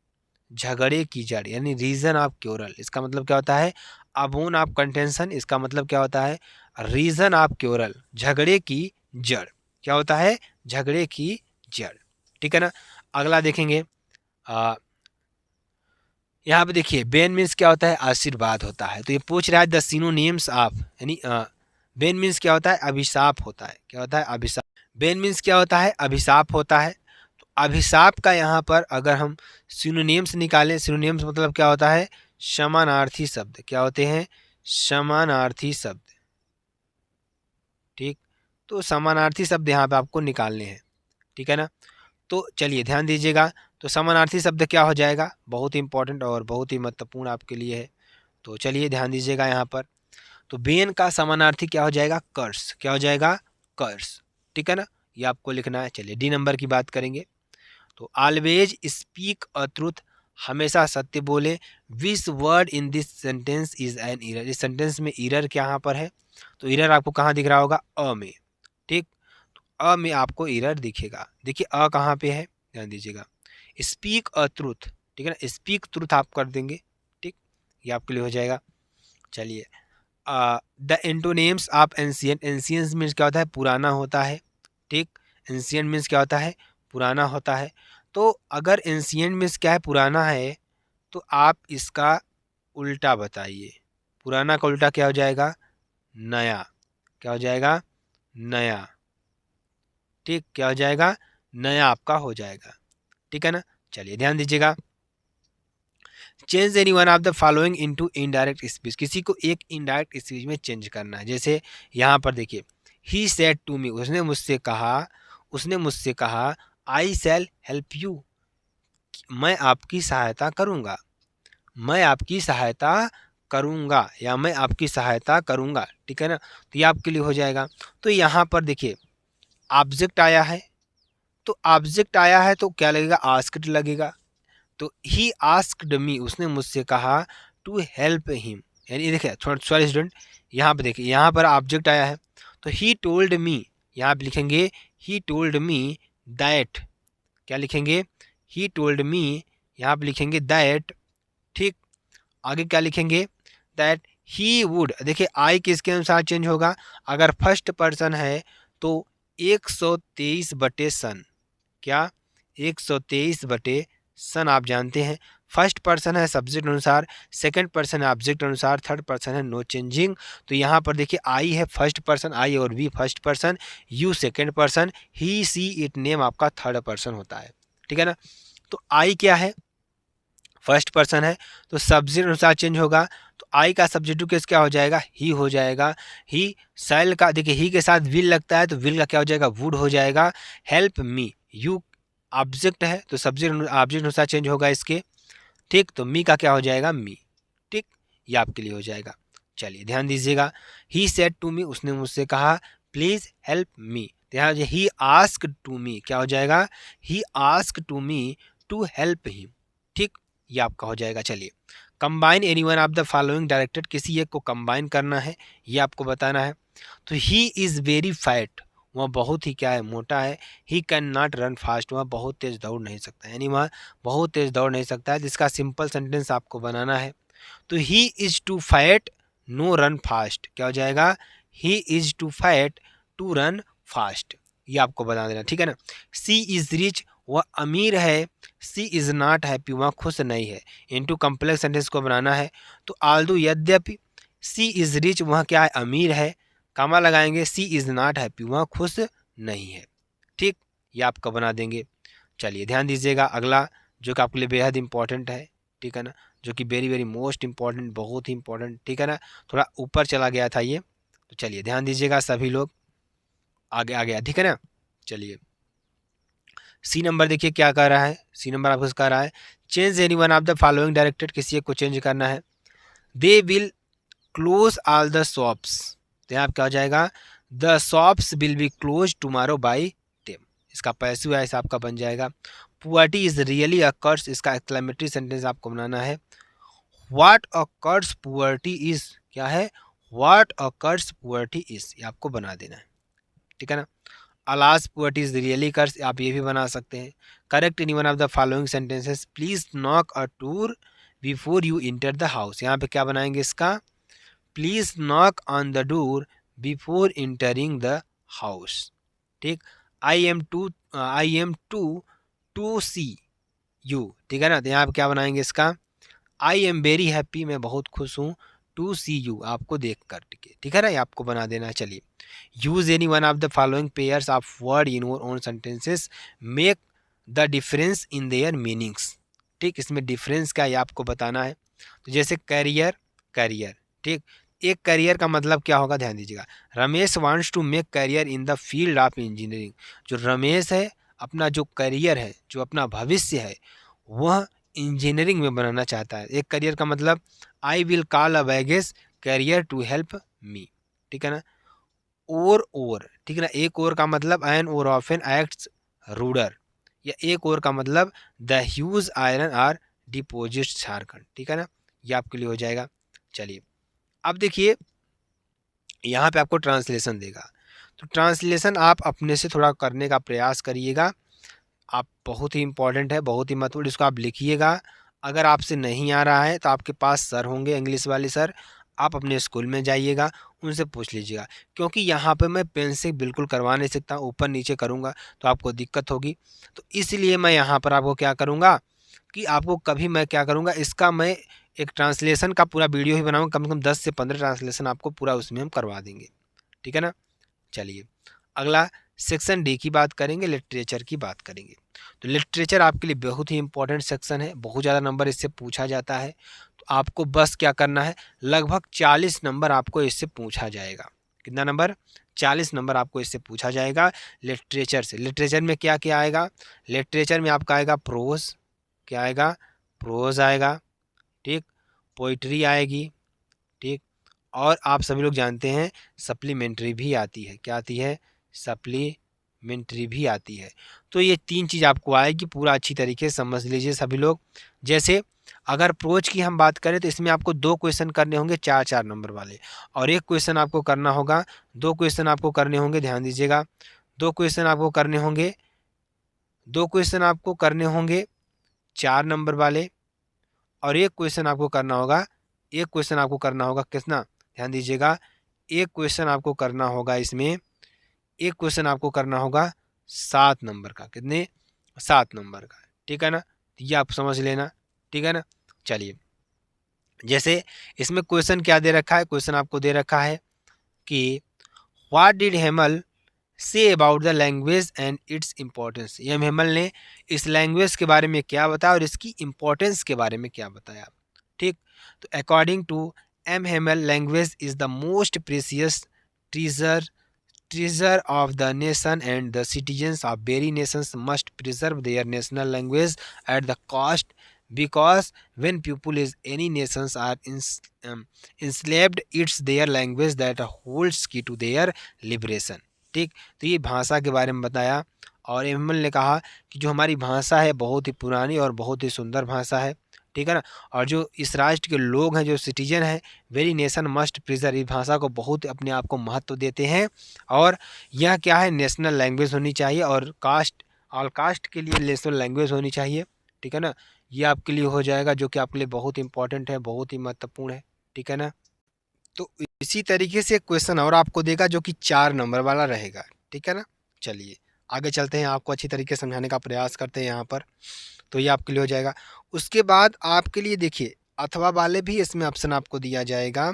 झगड़े की जड़, यानी रीजन ऑफ क्योरल। इसका मतलब क्या होता है, अबोन ऑफ कंटेंशन, इसका मतलब क्या होता है, रीजन ऑफ क्योरल, झगड़े की जड़। क्या होता है, झगड़े की जड़। ठीक है ना। अगला देखेंगे, यहाँ पे देखिए बेन मीन्स क्या होता है, आशीर्वाद होता है। तो ये पूछ रहा है द सिनोनिम्स ऑफ, यानी बेन मीन्स क्या होता है, अभिशाप होता है। क्या होता है, अभिशाप। बेन मीन्स क्या होता है, अभिशाप होता है। तो अभिशाप का यहाँ पर अगर हम सिनोनिम्स निकालें, सिनोनिम्स मतलब क्या होता है, समानार्थी शब्द। क्या होते हैं, समानार्थी शब्द। ठीक, तो समानार्थी शब्द यहाँ पे आपको निकालने हैं। ठीक है ना। तो चलिए ध्यान दीजिएगा, तो समानार्थी शब्द क्या हो जाएगा, बहुत ही इंपॉर्टेंट और बहुत ही महत्वपूर्ण आपके लिए है। तो चलिए ध्यान दीजिएगा यहाँ पर, तो बेन का समानार्थी क्या हो जाएगा, कर्स। क्या हो जाएगा, कर्स। ठीक है ना, ये आपको लिखना है। चलिए डी नंबर की बात करेंगे, तो ऑलवेज स्पीक अ ट्रूथ, हमेशा सत्य बोले। Which word in this sentence is an error, इस सेंटेंस में ईरर क्या यहाँ पर है, तो एरर आपको कहाँ दिख रहा होगा, अ में। ठीक, तो अ में आपको एरर दिखेगा। देखिए अ कहाँ पे है, ध्यान दीजिएगा, स्पीक अ ट्रूथ, ठीक है ना, स्पीक ट्रूथ आप कर देंगे। ठीक, ये आपके लिए हो जाएगा। चलिए the antonyms of ancient, ancient means क्या होता है, पुराना होता है। ठीक, एंशियंट मीन्स क्या होता है, पुराना होता है। तो अगर एंशियंट मीन्स क्या है, पुराना है, तो आप इसका उल्टा बताइए। पुराना का उल्टा क्या हो जाएगा, नया। क्या हो जाएगा, नया। ठीक, क्या हो जाएगा, नया आपका हो जाएगा। ठीक है ना। चलिए ध्यान दीजिएगा, change any one of the following into indirect speech, किसी को एक इनडायरेक्ट स्पीच में चेंज करना है। जैसे यहाँ पर देखिए, ही सेड टू मी, उसने मुझसे कहा, उसने मुझसे कहा, आई शैल हेल्प यू, मैं आपकी सहायता करूँगा, मैं आपकी सहायता करूँगा, या मैं आपकी सहायता करूँगा। ठीक है ना, तो ये आपके लिए हो जाएगा। तो यहाँ पर देखिए ऑब्जेक्ट आया है, तो ऑब्जेक्ट आया है तो क्या लगेगा, आस्क्ड लगेगा। तो ही आस्क्ड मी, उसने मुझसे कहा, टू हेल्प हिम, यानी देखिए थोड़ा सॉरी स्टूडेंट, यहाँ पे देखिए, यहाँ पर ऑब्जेक्ट आया है, तो ही टोल्ड मी, यहाँ पे लिखेंगे ही टोल्ड मी दैट, क्या लिखेंगे, ही टोल्ड मी, यहाँ पे लिखेंगे दैट। ठीक, आगे क्या लिखेंगे, दैट ही वुड, देखिए आई किसके अनुसार चेंज होगा, अगर फर्स्ट पर्सन है तो 123 बटे सन, क्या 123 बटे सन, आप जानते हैं फर्स्ट पर्सन है सब्जेक्ट अनुसार, सेकंड पर्सन है ऑब्जेक्ट अनुसार, थर्ड पर्सन है नो चेंजिंग। तो यहाँ पर देखिए आई है फर्स्ट पर्सन, आई और we first person, you second person, he she it name आपका थर्ड पर्सन होता है। ठीक है ना, तो आई क्या है, फर्स्ट पर्सन है, तो सब्जेक्ट अनुसार चेंज होगा। तो आई का सब्जेक्टिव केस क्या हो जाएगा, ही हो जाएगा। ही सेल का देखिए ही के साथ विल लगता है, तो विल का क्या हो जाएगा, वुड हो जाएगा। हेल्प मी, यू ऑब्जेक्ट है तो सब्जेक्ट ऑब्जेक्ट अनुसार चेंज होगा इसके। ठीक, तो मी का क्या हो जाएगा, मी। ठीक, ये आपके लिए हो जाएगा। चलिए ध्यान दीजिएगा, ही सेड टू मी, उसने मुझसे कहा, प्लीज हेल्प मी, यहाँ ही आस्क टू मी, क्या हो जाएगा, he ask to me to help him. ठीक, ये आपका हो जाएगा। चलिए combine any one of the following directed, किसी एक को कंबाइन करना है, ये आपको बताना है। तो ही इज़ वेरी फैट, वह बहुत ही क्या है, मोटा है। He can not run fast, वह बहुत तेज़ दौड़ नहीं सकता, यानी वह बहुत तेज़ दौड़ नहीं सकता है। जिसका सिंपल सेंटेंस आपको बनाना है, तो he is too fat no run fast, क्या हो जाएगा, he is too fat to run fast, ये आपको बता देना। ठीक है ना, सी इज़ रिच, वह अमीर है। सी इज़ नॉट हैप्पी, वह खुश नहीं है। इनटू कम्प्लेक्स सेंटेंस को बनाना है, तो आल्दो यद्यपि सी इज़ रिच, वह क्या है, अमीर है, कामा लगाएंगे, सी इज़ नॉट हैप्पी, वह खुश नहीं है। ठीक, ये आपका बना देंगे। चलिए ध्यान दीजिएगा, अगला जो कि आपके लिए बेहद इंपॉर्टेंट है, ठीक है ना, जो कि वेरी वेरी मोस्ट इंपॉर्टेंट, बहुत ही इंपॉर्टेंट, ठीक है ना, थोड़ा ऊपर चला गया था ये, तो चलिए ध्यान दीजिएगा सभी लोग, आगे आ गया, ठीक है ना। चलिए सी नंबर देखिए क्या कर रहा है, सी नंबर आपको कह रहा है, change any one of the following directed, किसी एक को चेंज करना है। They will close all the shops, तो यहाँ क्या हो जाएगा, the shops will be close tomorrow by them, इसका पैसिव है, ऐसा आपका बन जाएगा। Poverty is really a curse, इसका एक्सक्लेमेटरी सेंटेंस आपको बनाना है। What a curse poverty is, क्या है, what a curse poverty is, ये आपको बना देना है। ठीक है ना, alas poverty is really curse, आप ये भी बना सकते हैं। Correct in one of the following sentences, please knock a door before you enter the house, यहाँ पे क्या बनाएंगे इसका, please knock on the door before entering the house. ठीक, I am to see you, ठीक है ना, तो यहाँ पे क्या बनाएंगे इसका, आई एम वेरी हैप्पी, मैं बहुत खुश हूँ, टू सी यू, आपको देख कर, ठीक है ना, ये आपको बना देना है। चलिए use any one of the following pairs of word in your own sentences, make the difference in their meanings. ठीक, इसमें डिफरेंस क्या है आपको बताना है। तो जैसे करियर, करियर, ठीक, एक करियर का मतलब क्या होगा, ध्यान दीजिएगा, Ramesh wants to make career in the field of engineering, जो रमेश है अपना जो करियर है, जो अपना भविष्य है, वह इंजीनियरिंग में बनाना चाहता है। एक करियर का मतलब, I will call a baggage carrier to help me, ठीक है ना। और, ठीक है ना, एक और का मतलब एन और ऑफ एन एक्ट्स रूडर, या एक और का मतलब the huge iron ore deposit Jharkhand, ठीक है ना, ये आपके लिए हो जाएगा। चलिए अब देखिए यहाँ पे आपको ट्रांसलेशन देगा। तो ट्रांसलेशन आप अपने से थोड़ा करने का प्रयास करिएगा। आप बहुत ही इम्पोर्टेंट है, बहुत ही महत्वपूर्ण, इसको आप लिखिएगा। अगर आपसे नहीं आ रहा है तो आपके पास सर होंगे, इंग्लिश वाले सर, आप अपने स्कूल में जाइएगा, उनसे पूछ लीजिएगा। क्योंकि यहाँ पे मैं पेन से बिल्कुल करवा नहीं सकता, ऊपर नीचे करूँगा तो आपको दिक्कत होगी। तो इसलिए मैं यहाँ पर आपको क्या करूँगा कि आपको कभी मैं क्या करूँगा, इसका मैं एक ट्रांसलेशन का पूरा वीडियो ही बनाऊँगा, कम से कम 10 से 15 ट्रांसलेशन आपको पूरा उसमें हम करवा देंगे। ठीक है ना? चलिए, अगला सेक्शन डी की बात करेंगे, लिटरेचर की बात करेंगे। तो लिटरेचर आपके लिए बहुत ही इंपॉर्टेंट सेक्शन है, बहुत ज़्यादा नंबर इससे पूछा जाता है। तो आपको बस क्या करना है, लगभग 40 नंबर आपको इससे पूछा जाएगा। कितना नंबर? 40 नंबर आपको इससे पूछा जाएगा लिटरेचर से। लिटरेचर में क्या क्या आएगा? लिटरेचर में आपका आएगा प्रोज, क्या आएगा? प्रोज आएगा, ठीक, पोइट्री आएगी, ठीक, और आप सभी लोग जानते हैं सप्लीमेंट्री भी आती है। क्या आती है? सप्लीमेंट्री भी आती है। तो ये 3 चीज़ आपको आएगी, पूरा अच्छी तरीके से समझ लीजिए सभी लोग। जैसे अगर प्रोज की हम बात करें तो इसमें आपको 2 क्वेश्चन करने होंगे 4-4 नंबर वाले, और 1 क्वेश्चन आपको करना होगा, 2 क्वेश्चन आपको करने होंगे, ध्यान दीजिएगा, 2 क्वेश्चन आपको करने होंगे, 2 क्वेश्चन आपको करने होंगे 4 नंबर वाले, और 1 क्वेश्चन आपको करना होगा, 1 क्वेश्चन आपको करना होगा कितना? ध्यान दीजिएगा, 1 क्वेश्चन आपको करना होगा इसमें, 1 क्वेश्चन आपको करना होगा 7 नंबर का। कितने? 7 नंबर का। ठीक है ना? ये आप समझ लेना। ठीक है ना? चलिए, जैसे इसमें क्वेश्चन क्या दे रखा है? क्वेश्चन आपको दे रखा है कि what did Hamel say about the language and its importance. M Hamel ने इस लैंग्वेज के बारे में क्या बताया और इसकी इम्पोर्टेंस के बारे में क्या बताया। ठीक, तो according to M Hamel, language is the most precious treasure of the nation, and the citizens of very nations must preserve their national language at the cost, because when people is any nations are enslaved, it's their language that holds key to their liberation। ठीक, तो ये भाषा के बारे में बताया, और ML ने कहा कि जो हमारी भाषा है बहुत ही पुरानी और बहुत ही सुंदर भाषा है। ठीक है ना? और जो इस राष्ट्र के लोग हैं, जो सिटीजन हैं, वेरी नेशन मस्ट प्रिजर्व, इस भाषा को बहुत अपने आप को महत्व देते हैं। और यह क्या है? नेशनल लैंग्वेज होनी चाहिए, और कास्ट, ऑल कास्ट के लिए नेशनल लैंग्वेज होनी चाहिए। ठीक है ना? ये आपके लिए हो जाएगा, जो कि आपके लिए बहुत इंपॉर्टेंट है, बहुत ही महत्वपूर्ण है। ठीक है ना? तो इसी तरीके से क्वेश्चन और आपको देगा जो कि 4 नंबर वाला रहेगा। ठीक है ना? चलिए आगे चलते हैं, आपको अच्छी तरीके से समझाने का प्रयास करते हैं यहाँ पर। तो ये आपके लिए हो जाएगा। उसके बाद आपके लिए देखिए, अथवा वाले भी इसमें ऑप्शन आपको दिया जाएगा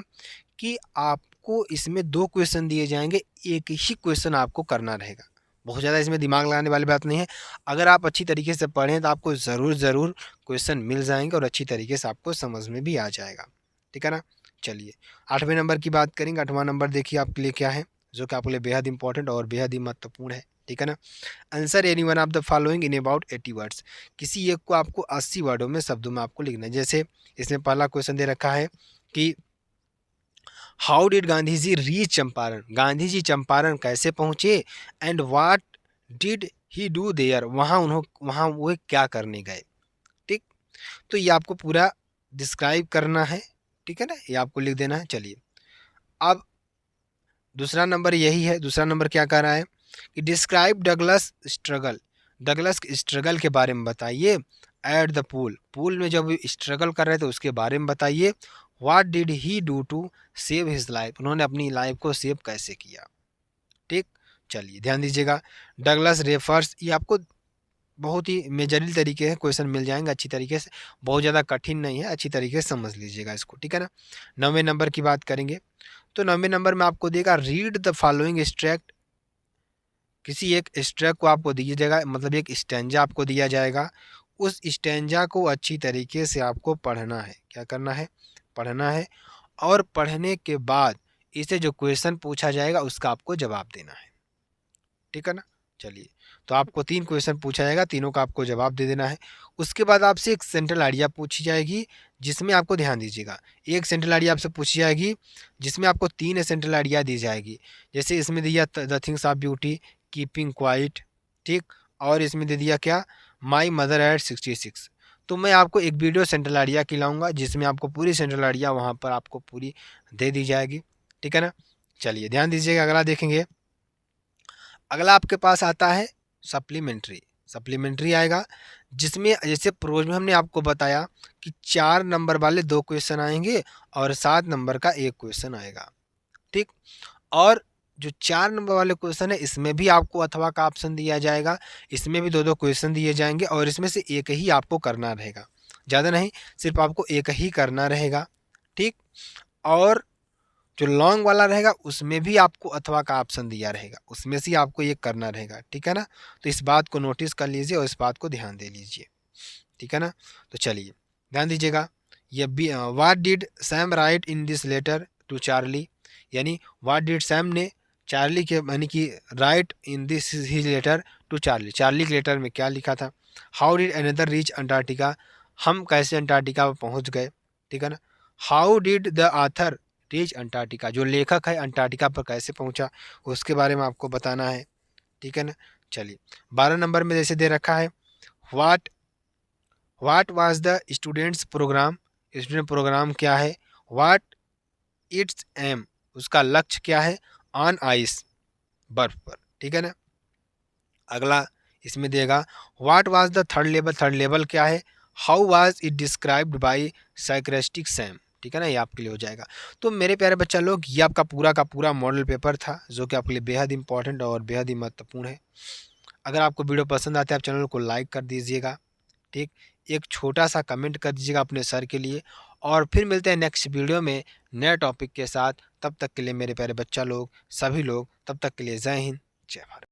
कि आपको इसमें 2 क्वेश्चन दिए जाएंगे, एक ही क्वेश्चन आपको करना रहेगा। बहुत ज़्यादा इसमें दिमाग लगाने वाली बात नहीं है। अगर आप अच्छी तरीके से पढ़ें तो आपको ज़रूर क्वेश्चन मिल जाएंगे और अच्छी तरीके से आपको समझ में भी आ जाएगा। ठीक है ना? चलिए 8वें नंबर की बात करेंगे। 8वां नंबर देखिए आपके लिए क्या है, जो कि आपके लिए बेहद इंपॉर्टेंट और बेहद ही महत्वपूर्ण है। ठीक है ना? Answer any one of the following in about 80 words. किसी एक को आपको 80 वर्डों में, शब्दों में आपको लिखना है। जैसे इसमें पहला क्वेश्चन दे रखा है कि how did Gandhi ji reach Champaran, Gandhi ji Champaran कैसे पहुँचे, and what did he do there, वहाँ वो क्या करने गए। ठीक, तो ये आपको पूरा डिस्क्राइब करना है। ठीक है ना? ये आपको लिख देना है। चलिए अब दूसरा नंबर यही है। दूसरा नंबर क्या कह रहा है कि describe Douglas struggle, Douglas struggle के बारे में बताइए। एट द पूल, पूल में जब स्ट्रगल कर रहे थे उसके बारे में बताइए। What did he do to save his life, उन्होंने अपनी लाइफ को सेव कैसे किया। ठीक, चलिए ध्यान दीजिएगा। डगलस रेफर्स, ये आपको बहुत ही मेजरली तरीके से क्वेश्चन मिल जाएंगे अच्छी तरीके से, बहुत ज़्यादा कठिन नहीं है, अच्छी तरीके से समझ लीजिएगा इसको। ठीक है ना? 9वें नंबर की बात करेंगे। तो 9वें नंबर में आपको देगा रीड द फॉलोइंग एक्सट्रैक्ट, किसी एक एक्सट्रैक्ट को आपको दिया जाएगा, मतलब एक स्टैंजा आपको दिया जाएगा। उस स्टैंजा को अच्छी तरीके से आपको पढ़ना है। क्या करना है? पढ़ना है, और पढ़ने के बाद इसे जो क्वेश्चन पूछा जाएगा उसका आपको जवाब देना है। ठीक है ना? चलिए, तो आपको 3 क्वेश्चन पूछा जाएगा, तीनों का आपको जवाब दे देना है। उसके बाद आपसे एक सेंट्रल आइडिया पूछी जाएगी, जिसमें आपको ध्यान दीजिएगा, एक सेंट्रल आइडिया आपसे पूछी जाएगी जिसमें आपको 3 सेंट्रल आइडिया दी जाएगी। जैसे इसमें दिया the things of beauty, keeping quiet, ठीक, और इसमें दे दिया क्या, माई मदर एट 66। तो मैं आपको एक वीडियो सेंट्रल आइडिया खिलाऊंगा जिसमें आपको पूरी सेंट्रल आइडिया वहाँ पर आपको पूरी दे दी जाएगी। ठीक है ना? चलिए ध्यान दीजिएगा, अगला देखेंगे। अगला आपके पास आता है सप्लीमेंट्री। सप्लीमेंट्री आएगा जिसमें जैसे प्रोज में हमने आपको बताया कि 4 नंबर वाले 2 क्वेश्चन आएंगे और 7 नंबर का 1 क्वेश्चन आएगा, ठीक। और जो 4 नंबर वाले क्वेश्चन है इसमें भी आपको अथवा का ऑप्शन दिया जाएगा, इसमें भी 2-2 क्वेश्चन दिए जाएंगे और इसमें से एक ही आपको करना रहेगा, ज़्यादा नहीं, सिर्फ आपको एक ही करना रहेगा, ठीक। और जो लॉन्ग वाला रहेगा उसमें भी आपको अथवा का ऑप्शन दिया रहेगा, उसमें से आपको ये करना रहेगा, ठीक है ना। तो इस बात को नोटिस कर लीजिए और इस बात को ध्यान दे लीजिए, ठीक है ना। तो चलिए ध्यान दीजिएगा, ये भी what did Sam write in this letter to Charlie, यानी व्हाट डिड सैम ने चार्ली के यानी कि write in this his letter to Charlie, Charlie के लेटर में क्या लिखा था। How did another reach Antarctica, हम कैसे अंटार्कटिका पर पहुंच गए, ठीक है ना। How did the author reach Antarctica, जो लेखक है अंटार्कटिका पर कैसे पहुंचा उसके बारे में आपको बताना है, ठीक है ना। चलिए 12 नंबर में जैसे दे रखा है what was the students program, student program क्या है। व्हाट इट्स एम, उसका लक्ष्य क्या है ऑन आइस, बर्फ पर, ठीक है ना। अगला इसमें देगा what was the third level, third level क्या है। How was it described by psychiatric Sam, ठीक है ना, ये आपके लिए हो जाएगा। तो मेरे प्यारे बच्चा लोग ये आपका पूरा का पूरा मॉडल पेपर था जो कि आपके लिए बेहद इंपॉर्टेंट और बेहद ही महत्वपूर्ण है। अगर आपको वीडियो पसंद आते हैं आप चैनल को लाइक कर दीजिएगा, ठीक। एक छोटा सा कमेंट कर दीजिएगा अपने सर के लिए और फिर मिलते हैं नेक्स्ट वीडियो में नए टॉपिक के साथ। तब तक के लिए मेरे प्यारे बच्चा लोग, सभी लोग, तब तक के लिए जय हिंद, जय भारत।